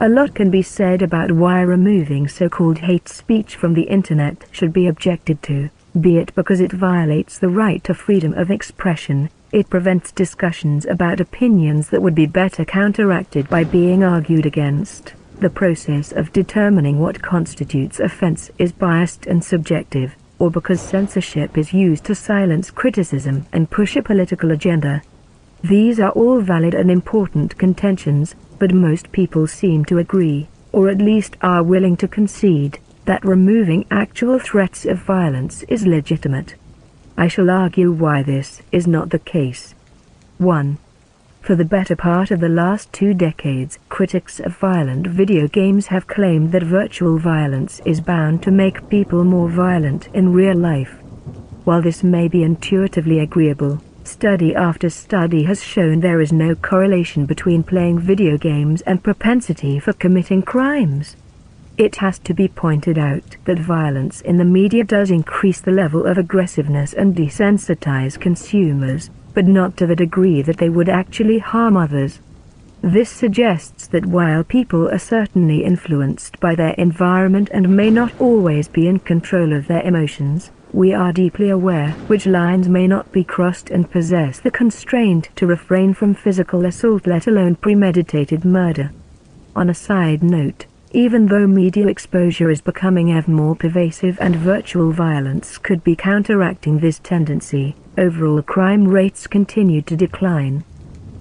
A lot can be said about why removing so-called hate speech from the internet should be objected to, be it because it violates the right to freedom of expression, it prevents discussions about opinions that would be better counteracted by being argued against. The process of determining what constitutes offense is biased and subjective, or because censorship is used to silence criticism and push a political agenda. These are all valid and important contentions, but most people seem to agree, or at least are willing to concede, that removing actual threats of violence is legitimate. I shall argue why this is not the case. 1. For the better part of the last 2 decades, critics of violent video games have claimed that virtual violence is bound to make people more violent in real life. While this may be intuitively agreeable, study after study has shown there is no correlation between playing video games and propensity for committing crimes. It has to be pointed out that violence in the media does increase the level of aggressiveness and desensitize consumers, but not to the degree that they would actually harm others. This suggests that while people are certainly influenced by their environment and may not always be in control of their emotions, we are deeply aware which lines may not be crossed and possess the constraint to refrain from physical assault, let alone premeditated murder. On a side note, even though media exposure is becoming ever more pervasive and virtual violence could be counteracting this tendency, overall crime rates continue to decline.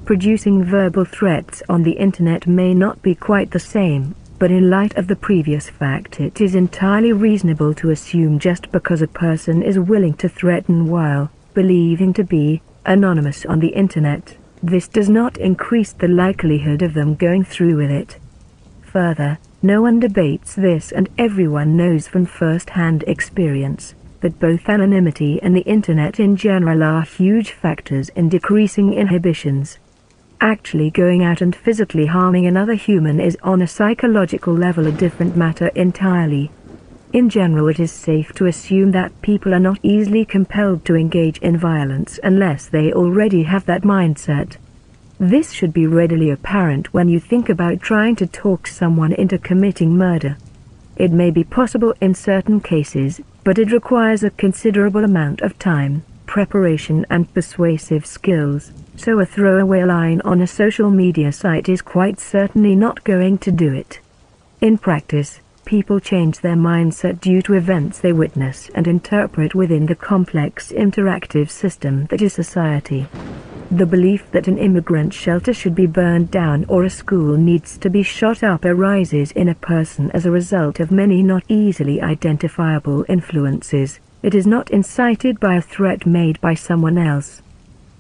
Producing verbal threats on the internet may not be quite the same, but in light of the previous fact, it is entirely reasonable to assume just because a person is willing to threaten while believing to be anonymous on the internet, this does not increase the likelihood of them going through with it. Further, no one debates this, and everyone knows from first-hand experience that both anonymity and the internet in general are huge factors in decreasing inhibitions. Actually going out and physically harming another human is on a psychological level a different matter entirely. In general, it is safe to assume that people are not easily compelled to engage in violence unless they already have that mindset. This should be readily apparent when you think about trying to talk someone into committing murder. It may be possible in certain cases, but it requires a considerable amount of time, preparation and persuasive skills, so a throwaway line on a social media site is quite certainly not going to do it. In practice, people change their mindset due to events they witness and interpret within the complex interactive system that is society. The belief that an immigrant shelter should be burned down or a school needs to be shot up arises in a person as a result of many not easily identifiable influences. It is not incited by a threat made by someone else.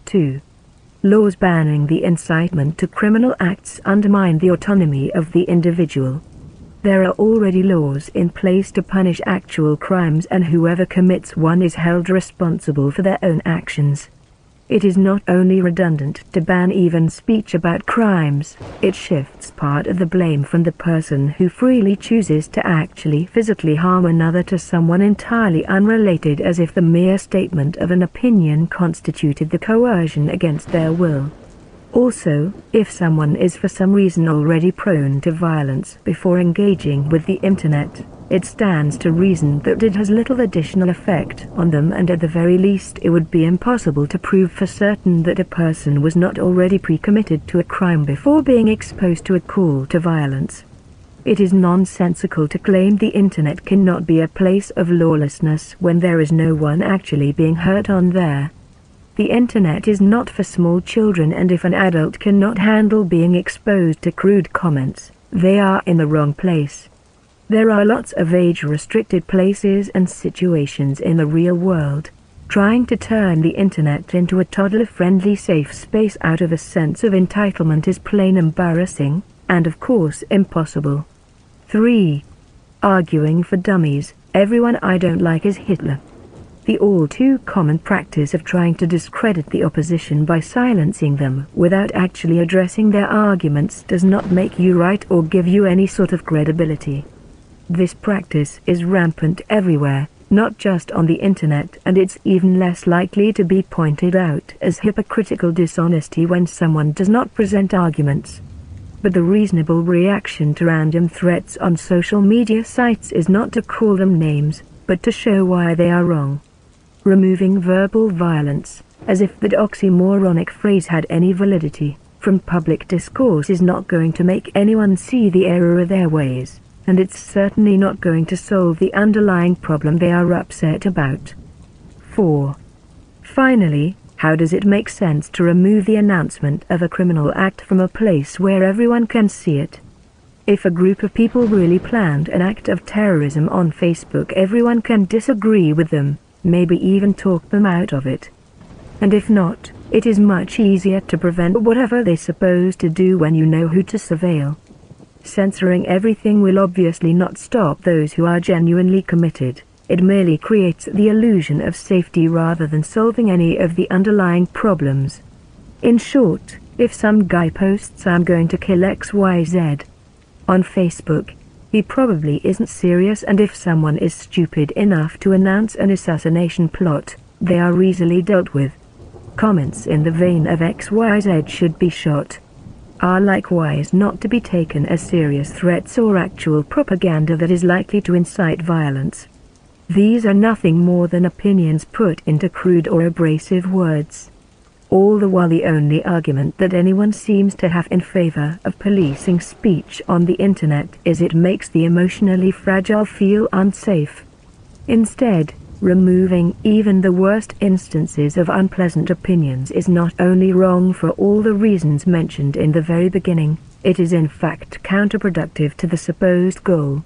2. Laws banning the incitement to criminal acts undermine the autonomy of the individual. There are already laws in place to punish actual crimes, and whoever commits one is held responsible for their own actions. It is not only redundant to ban even speech about crimes, it shifts part of the blame from the person who freely chooses to actually physically harm another to someone entirely unrelated, as if the mere statement of an opinion constituted the coercion against their will. Also, if someone is for some reason already prone to violence before engaging with the internet, it stands to reason that it has little additional effect on them, and at the very least it would be impossible to prove for certain that a person was not already pre-committed to a crime before being exposed to a call to violence. It is nonsensical to claim the internet cannot be a place of lawlessness when there is no one actually being hurt on there. The internet is not for small children, and if an adult cannot handle being exposed to crude comments, they are in the wrong place. There are lots of age-restricted places and situations in the real world. Trying to turn the internet into a toddler-friendly safe space out of a sense of entitlement is plain embarrassing, and of course impossible. 3. Arguing for dummies. Everyone I don't like is Hitler. The all too common practice of trying to discredit the opposition by silencing them without actually addressing their arguments does not make you right or give you any sort of credibility. This practice is rampant everywhere, not just on the internet, and it's even less likely to be pointed out as hypocritical dishonesty when someone does not present arguments. But the reasonable reaction to random threats on social media sites is not to call them names, but to show why they are wrong. Removing verbal violence, as if that oxymoronic phrase had any validity, from public discourse is not going to make anyone see the error of their ways, and it's certainly not going to solve the underlying problem they are upset about. 4. Finally, how does it make sense to remove the announcement of a criminal act from a place where everyone can see it? If a group of people really planned an act of terrorism on Facebook, everyone can disagree with them, maybe even talk them out of it. And if not, it is much easier to prevent whatever they're supposed to do when you know who to surveil. Censoring everything will obviously not stop those who are genuinely committed. It merely creates the illusion of safety rather than solving any of the underlying problems. In short, if some guy posts "I'm going to kill XYZ" on Facebook, he probably isn't serious, and if someone is stupid enough to announce an assassination plot, they are easily dealt with. Comments in the vein of "XYZ should be shot" are likewise not to be taken as serious threats or actual propaganda that is likely to incite violence. These are nothing more than opinions put into crude or abrasive words. All the while the only argument that anyone seems to have in favor of policing speech on the internet is it makes the emotionally fragile feel unsafe. Instead, removing even the worst instances of unpleasant opinions is not only wrong for all the reasons mentioned in the very beginning, it is in fact counterproductive to the supposed goal.